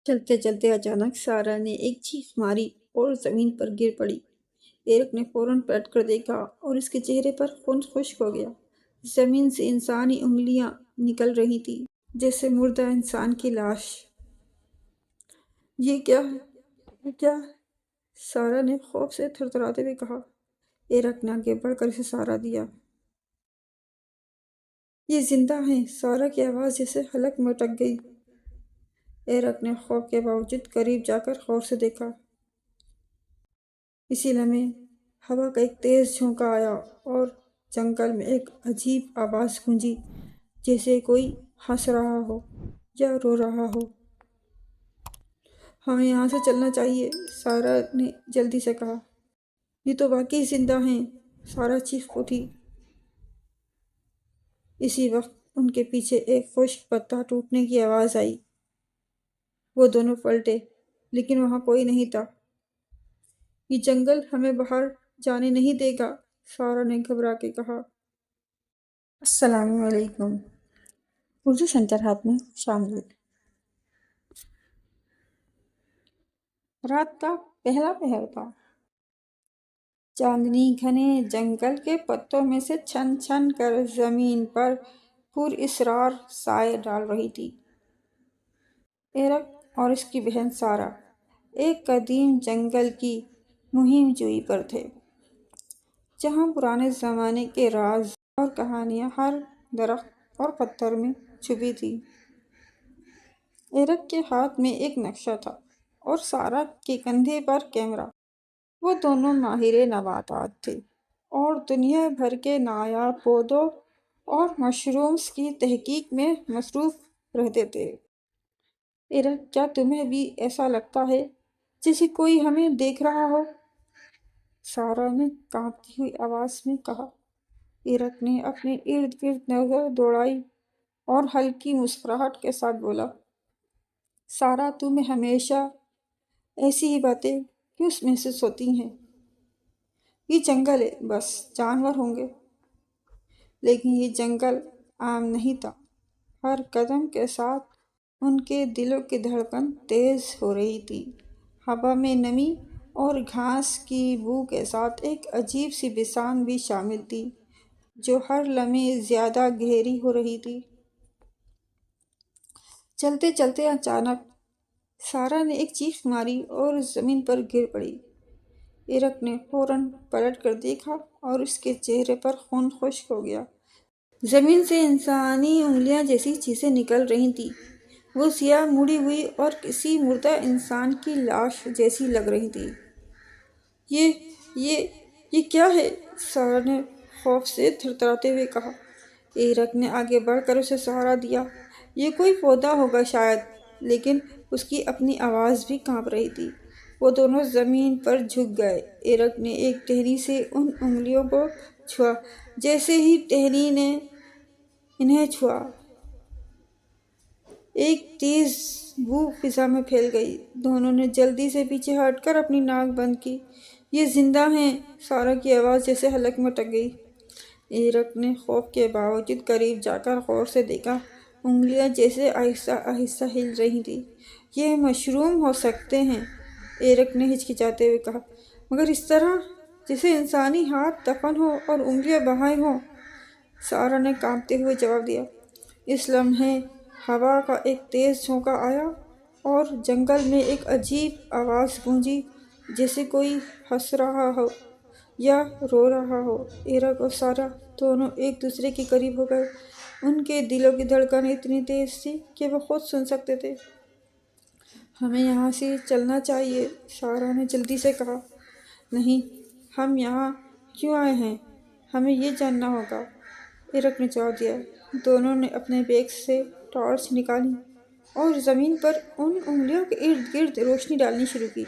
چلتے چلتے اچانک سارا نے ایک چیخ ماری اور زمین پر گر پڑی۔ ایرک نے فوراً پلٹ کر دیکھا اور اس کے چہرے پر خون خشک ہو گیا۔ زمین سے انسانی انگلیاں نکل رہی تھیں، جیسے مردہ انسان کی لاش۔ یہ کیا ہے؟ کیا؟ سارا نے خوف سے تھرتھراتے ہوئے کہا۔ ایرک نے آگے بڑھ کر اسے سہارا دیا۔ یہ زندہ ہیں۔ سارا کی آواز جیسے حلق میں اٹک گئی۔ ایرک نے خوف کے باوجود قریب جا کر غور سے دیکھا۔ اسی لمحے ہوا کا ایک تیز جھونکا آیا اور جنگل میں ایک عجیب آواز گونجی، جیسے کوئی ہنس رہا ہو یا رو رہا ہو۔ ہمیں یہاں سے چلنا چاہیے، سارا نے جلدی سے کہا۔ یہ تو واقعی زندہ ہیں، سارا چیخ اٹھی۔ اسی وقت ان کے پیچھے ایک خشک پتا ٹوٹنے کی آواز آئی۔ وہ دونوں پلٹے، لیکن وہاں کوئی نہیں تھا۔ یہ جنگل ہمیں باہر جانے نہیں دے گا، سارا نے گھبرا کے کہا۔ السلام علیکم، اردو سنٹر ہاتھ میں شامل۔ رات کا پہلا پہر تھا۔ چاندنی گھنے جنگل کے پتوں میں سے چھن چھن کر زمین پر پراسرار سائے ڈال رہی تھی۔ ایرک اور اس کی بہن سارا ایک قدیم جنگل کی مہم جوئی پر تھے، جہاں پرانے زمانے کے راز اور کہانیاں ہر درخت اور پتھر میں چھپی تھیں۔ ایرک کے ہاتھ میں ایک نقشہ تھا اور سارا کے کندھے پر کیمرہ۔ وہ دونوں ماہر نباتات تھے اور دنیا بھر کے نایاب پودوں اور مشرومز کی تحقیق میں مصروف رہتے تھے۔ ایرک، کیا تمہیں بھی ایسا لگتا ہے جیسے کوئی ہمیں دیکھ رہا ہو؟ سارا نے کانپتی ہوئی آواز میں کہا۔ ایرک نے اپنے ارد گرد نظر دوڑائی اور ہلکی مسکراہٹ کے ساتھ بولا، سارا، تمہیں ہمیشہ ایسی ہی باتیں کیوں محسوس ہوتی ہیں؟ یہ جنگل ہے، بس جانور ہوں گے، لیکن یہ جنگل عام نہیں تھا۔ ہر قدم کے ساتھ ان کے دلوں کی دھڑکن تیز ہو رہی تھی۔ ہوا میں نمی اور گھاس کی بو کے ساتھ ایک عجیب سی بسان بھی شامل تھی، جو ہر لمحے زیادہ گہری ہو رہی تھی۔ چلتے چلتے اچانک سارا نے ایک چیخ ماری اور زمین پر گر پڑی۔ ایرک نے فوراً پلٹ کر دیکھا اور اس کے چہرے پر خون خشک ہو گیا۔ زمین سے انسانی انگلیاں جیسی چیزیں نکل رہی تھیں۔ وہ سیاہ، مڑی ہوئی اور کسی مردہ انسان کی لاش جیسی لگ رہی تھی۔ یہ کیا ہے؟ سارا نے خوف سے تھرتھراتے ہوئے کہا۔ ایرک نے آگے بڑھ کر اسے سہارا دیا۔ یہ کوئی پودا ہوگا شاید، لیکن اس کی اپنی آواز بھی کانپ رہی تھی۔ وہ دونوں زمین پر جھک گئے۔ ایرک نے ایک ٹہنی سے ان انگلیوں کو چھوا۔ جیسے ہی ٹہنی نے انہیں چھوا، ایک تیز بو فضا میں پھیل گئی۔ دونوں نے جلدی سے پیچھے ہٹ کر اپنی ناک بند کی۔ یہ زندہ ہیں، سارا کی آواز جیسے حلق میں اٹک گئی۔ ایرک نے خوف کے باوجود قریب جا کر غور سے دیکھا۔ انگلیاں جیسے آہستہ آہستہ ہل رہی تھیں۔ یہ مشروم ہو سکتے ہیں، ایرک نے ہچکچاتے ہوئے کہا، مگر اس طرح جیسے انسانی ہاتھ دفن ہو اور انگلیاں بہائے ہوں، سارا نے کانپتے ہوئے جواب دیا۔ اس لمحے ہوا کا ایک تیز جھونکا آیا اور جنگل میں ایک عجیب آواز گونجی، جیسے کوئی ہنس رہا ہو یا رو رہا ہو۔ ایرک اور سارا دونوں ایک دوسرے کے قریب ہو گئے۔ ان کے دلوں کی دھڑکن اتنی تیز تھی کہ وہ خود سن سکتے تھے۔ ہمیں یہاں سے چلنا چاہیے، سارا نے جلدی سے کہا۔ نہیں، ہم یہاں کیوں آئے ہیں، ہمیں یہ جاننا ہوگا، ایرک نے جواب دیا۔ دونوں نے اپنے بیگ سے ٹارچ نکالی اور زمین پر ان انگلیوں کے ارد گرد روشنی ڈالنی شروع کی۔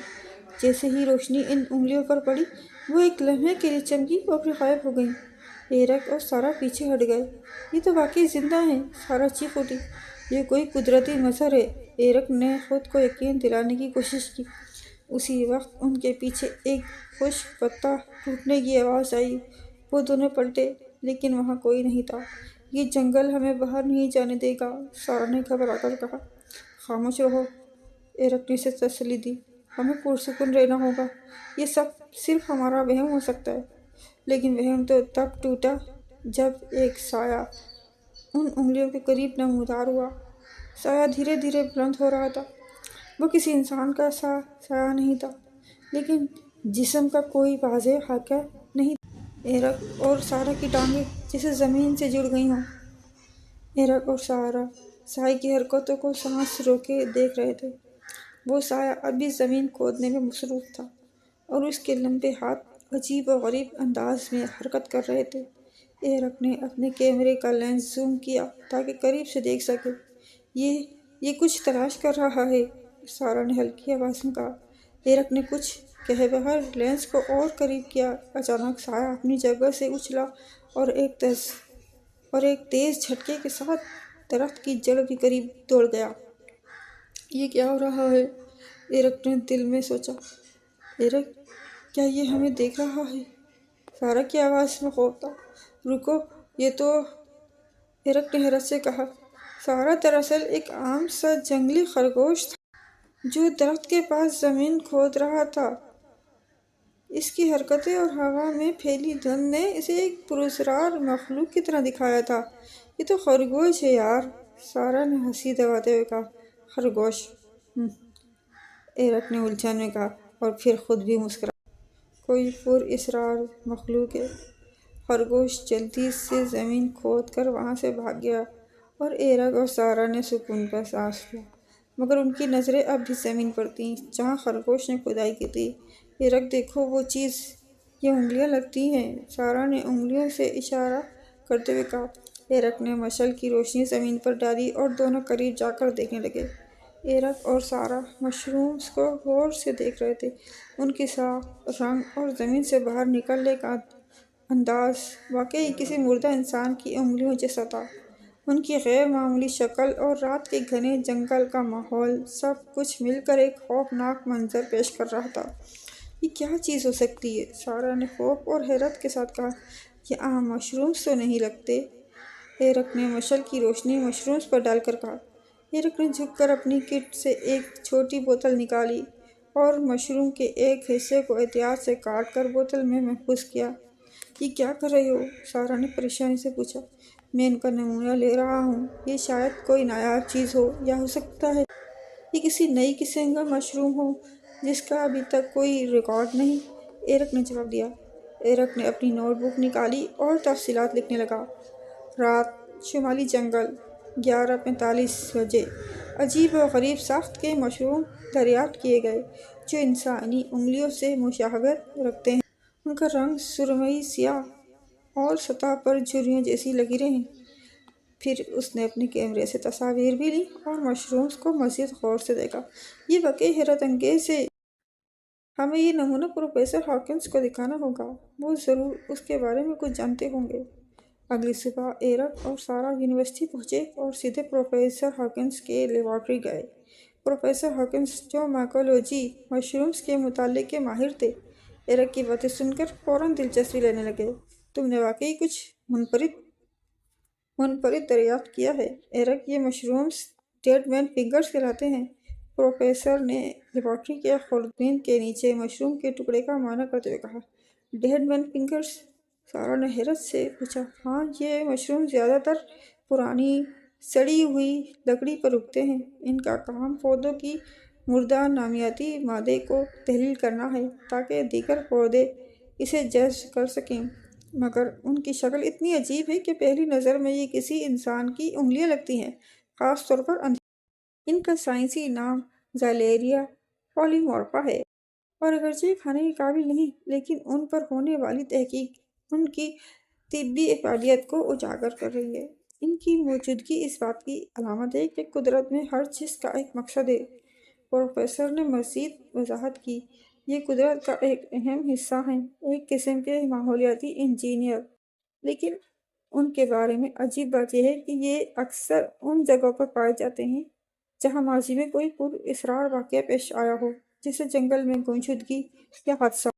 جیسے ہی روشنی ان انگلیوں پر پڑی، وہ ایک لمحے کے لیے چمکی اور پھر غائب ہو گئیں۔ ایرک اور سارا پیچھے ہٹ گئے۔ یہ تو واقعی زندہ ہیں، سارا چیخ اٹھی۔ یہ کوئی قدرتی منظر ہے، ایرک نے خود کو یقین دلانے کی کوشش کی۔ اسی وقت ان کے پیچھے ایک خشک پتا ٹوٹنے کی آواز آئی۔ وہ دونوں پلٹے، لیکن وہاں کوئی نہیں تھا۔ یہ جنگل ہمیں باہر نہیں جانے دے گا، سارا نے گھبرا کر کہا۔ خاموش رہو، ایرک نے اسے تسلی دی۔ ہمیں پرسکون رہنا ہوگا، یہ سب صرف ہمارا وہم ہو سکتا ہے۔ لیکن وہم تو تب ٹوٹا جب ایک سایہ ان انگلیوں کے قریب نمودار ہوا۔ سایہ دھیرے دھیرے بلند ہو رہا تھا۔ وہ کسی انسان کا سایہ نہیں تھا، لیکن جسم کا کوئی واضح حرکہ نہیں تھا۔ ایرک اور سارہ کی ٹانگیں جیسے زمین سے جڑ گئی ہوں۔ ایرک اور سارہ سایہ کی حرکتوں کو سانس روکے دیکھ رہے تھے۔ وہ سایہ اب بھی زمین کھودنے میں مصروف تھا اور اس کے لمبے ہاتھ عجیب و غریب انداز میں حرکت کر رہے تھے۔ ایرک نے اپنے کیمرے کا لینس زوم کیا تاکہ قریب سے دیکھ سکے۔ یہ کچھ تلاش کر رہا ہے، سارہ نے ہلکی آواز میں کہا۔ ایرک نے کچھ کہے بغیر لینس کو اور قریب کیا۔ اچانک سایہ اپنی جگہ سے اچھلا اور ایک تیز جھٹکے کے ساتھ درخت کی جڑ کے قریب دوڑ گیا۔ یہ کیا ہو رہا ہے؟ ایرک نے دل میں سوچا۔ ایرک، کیا یہ ہمیں دیکھ رہا ہے؟ سارہ کی آواز میں خوف تھا۔ رکو، یہ تو… ایرک نے حیرت سے کہا۔ سارہ دراصل ایک عام سا جنگلی خرگوش تھا جو درخت کے پاس زمین کھود رہا تھا۔ اس کی حرکتیں اور ہوا میں پھیلی دھند نے اسے ایک پراسرار مخلوق کی طرح دکھایا تھا۔ یہ تو خرگوش ہے یار، سارہ نے ہنسی دباتے ہوئے کہا۔ خرگوش؟ ایرک نے الجھن میں کہا اور پھر خود بھی مسکرایا۔ کوئی پراسرار مخلوق ہے۔ خرگوش جلدی سے زمین کھود کر وہاں سے بھاگ گیا اور ایرک اور سارہ نے سکون کا سانس لیا، مگر ان کی نظریں اب بھی زمین پر تھیں جہاں خرگوش نے کھدائی کی تھی۔ ایرک، دیکھو وہ چیز، یہ انگلیاں لگتی ہیں، سارہ نے انگلیوں سے اشارہ کرتے ہوئے کہا۔ ایرک نے مشعل کی روشنی زمین پر ڈالی اور دونوں قریب جا کر دیکھنے لگے۔ ایرک اور سارہ مشرومز کو غور سے دیکھ رہے تھے۔ ان کی ساخت، رنگ اور زمین سے باہر نکلنے کا انداز واقعی کسی مردہ انسان کی انگلیوں جیسا تھا۔ ان کی غیر معمولی شکل اور رات کے گھنے جنگل کا ماحول، سب کچھ مل کر ایک خوفناک منظر پیش کر رہا تھا۔ یہ کیا چیز ہو سکتی ہے؟ سارہ نے خوف اور حیرت کے ساتھ کہا۔ یہ عام مشرومز تو نہیں لگتے، ایرک نے مشعل کی روشنی مشرومز پر ڈال کر کہا۔ ایرک نے جھک کر اپنی کٹ سے ایک چھوٹی بوتل نکالی اور مشروم کے ایک حصے کو احتیاط سے کاٹ کر بوتل میں محفوظ کیا۔ یہ کیا کر رہے ہو؟ سارہ نے پریشانی سے پوچھا۔ میں ان کا نمونہ لے رہا ہوں، یہ شاید کوئی نایاب چیز ہو، یا ہو سکتا ہے یہ کسی نئی قسم کا مشروم ہو جس کا ابھی تک کوئی ریکارڈ نہیں، ایرک نے جواب دیا۔ ایرک نے اپنی نوٹ بک نکالی اور تفصیلات لکھنے لگا۔ رات، شمالی جنگل، 11:45 بجے، عجیب و غریب ساخت کے مشروم دریافت کیے گئے جو انسانی انگلیوں سے مشابہت رکھتے ہیں۔ ان کا رنگ سرمئی سیاہ اور سطح پر جھریوں جیسی لکیریں ہیں۔ پھر اس نے اپنے کیمرے سے تصاویر بھی لیں اور مشرومز کو مزید غور سے دیکھا۔ یہ واقعی حیرت انگیز ہے۔ ہمیں یہ نمونہ پروفیسر ہاکنس کو دکھانا ہوگا، وہ ضرور اس کے بارے میں کچھ جانتے ہوں گے۔ اگلی صبح ایرک اور سارہ یونیورسٹی پہنچے اور سیدھے پروفیسر ہاکنس کے لیبارٹری گئے۔ پروفیسر ہاکنس، جو مائیکولوجی، مشرومز کے مطالعے کے ماہر تھے، ایرک کی باتیں سن کر فوراً دلچسپی لینے لگے۔ تم نے واقعی کچھ منفرد دریافت کیا ہے ایرک، یہ مشرومز ڈیڈ مین فنگرز کہلاتے ہیں۔ پروفیسر نے لیبارٹری کے خوردبین کے نیچے مشروم کے ٹکڑے کا معائنہ کرتے ہوئے کہا۔ ڈیڈ مین فنگرز؟ سارہ نے حیرت سے پوچھا۔ ہاں، یہ مشروم زیادہ تر پرانی سڑی ہوئی لکڑی پر اگتے ہیں۔ ان کا کام پودوں کی مردہ نامیاتی مادے کو تحلیل کرنا ہے تاکہ دیگر پودے اسے جذب کر سکیں، مگر ان کی شکل اتنی عجیب ہے کہ پہلی نظر میں یہ کسی انسان کی انگلیاں لگتی ہیں، خاص طور پر اندھیرے۔ ان کا سائنسی نام زائلریا پالیمورفا ہے اور اگرچہ یہ کھانے کے قابل نہیں، لیکن ان پر ہونے والی تحقیق ان کی طبی افادیت کو اجاگر کر رہی ہے۔ ان کی موجودگی اس بات کی علامت ہے کہ قدرت میں ہر چیز کا ایک مقصد ہے۔ پروفیسر نے مزید وضاحت کی۔ یہ قدرت کا ایک اہم حصہ ہیں، ایک قسم کے ماحولیاتی انجینئر۔ لیکن ان کے بارے میں عجیب بات یہ ہے کہ یہ اکثر ان جگہوں پر پائے جاتے ہیں جہاں ماضی میں کوئی پراسرار واقعہ پیش آیا ہو، جیسے جنگل میں گمشدگی یا حادثہ۔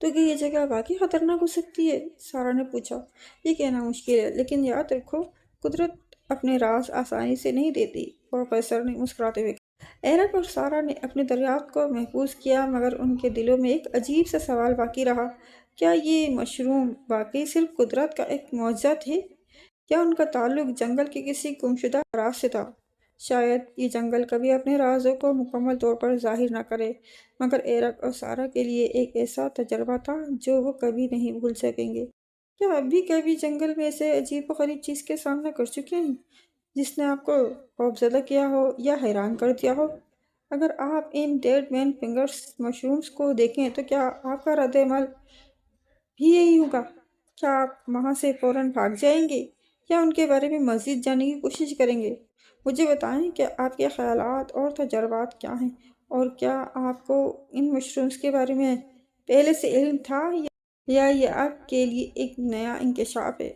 تو کیا یہ جگہ واقعی خطرناک ہو سکتی ہے؟ سارہ نے پوچھا۔ یہ کہنا مشکل ہے، لیکن یاد رکھو، قدرت اپنے راز آسانی سے نہیں دیتی، پروفیسر نے مسکراتے ہوئے کہا۔ ایرک اور سارا نے اپنے دریافت کو محفوظ کیا، مگر ان کے دلوں میں ایک عجیب سا سوال باقی رہا۔ کیا یہ مشروم واقعی صرف قدرت کا ایک معجزہ تھے؟ کیا ان کا تعلق جنگل کے کسی گمشدہ راز سے تھا؟ شاید یہ جنگل کبھی اپنے رازوں کو مکمل طور پر ظاہر نہ کرے، مگر ایرک اور سارا کے لیے ایک ایسا تجربہ تھا جو وہ کبھی نہیں بھول سکیں گے۔ کیا اب بھی کبھی جنگل میں ایسے عجیب و غریب چیز کا سامنا کر چکے ہیں جس نے آپ کو خوفزدہ کیا ہو یا حیران کر دیا ہو؟ اگر آپ ان ڈیڈ مین فنگرز مشرومز کو دیکھیں تو کیا آپ کا رد عمل بھی یہی ہوگا؟ کیا آپ وہاں سے فوراً بھاگ جائیں گے یا ان کے بارے میں مزید جاننے کی کوشش کریں گے؟ مجھے بتائیں کہ آپ کے خیالات اور تجربات کیا ہیں، اور کیا آپ کو ان مشرومز کے بارے میں پہلے سے علم تھا یا یہ آپ کے لیے ایک نیا انکشاف ہے؟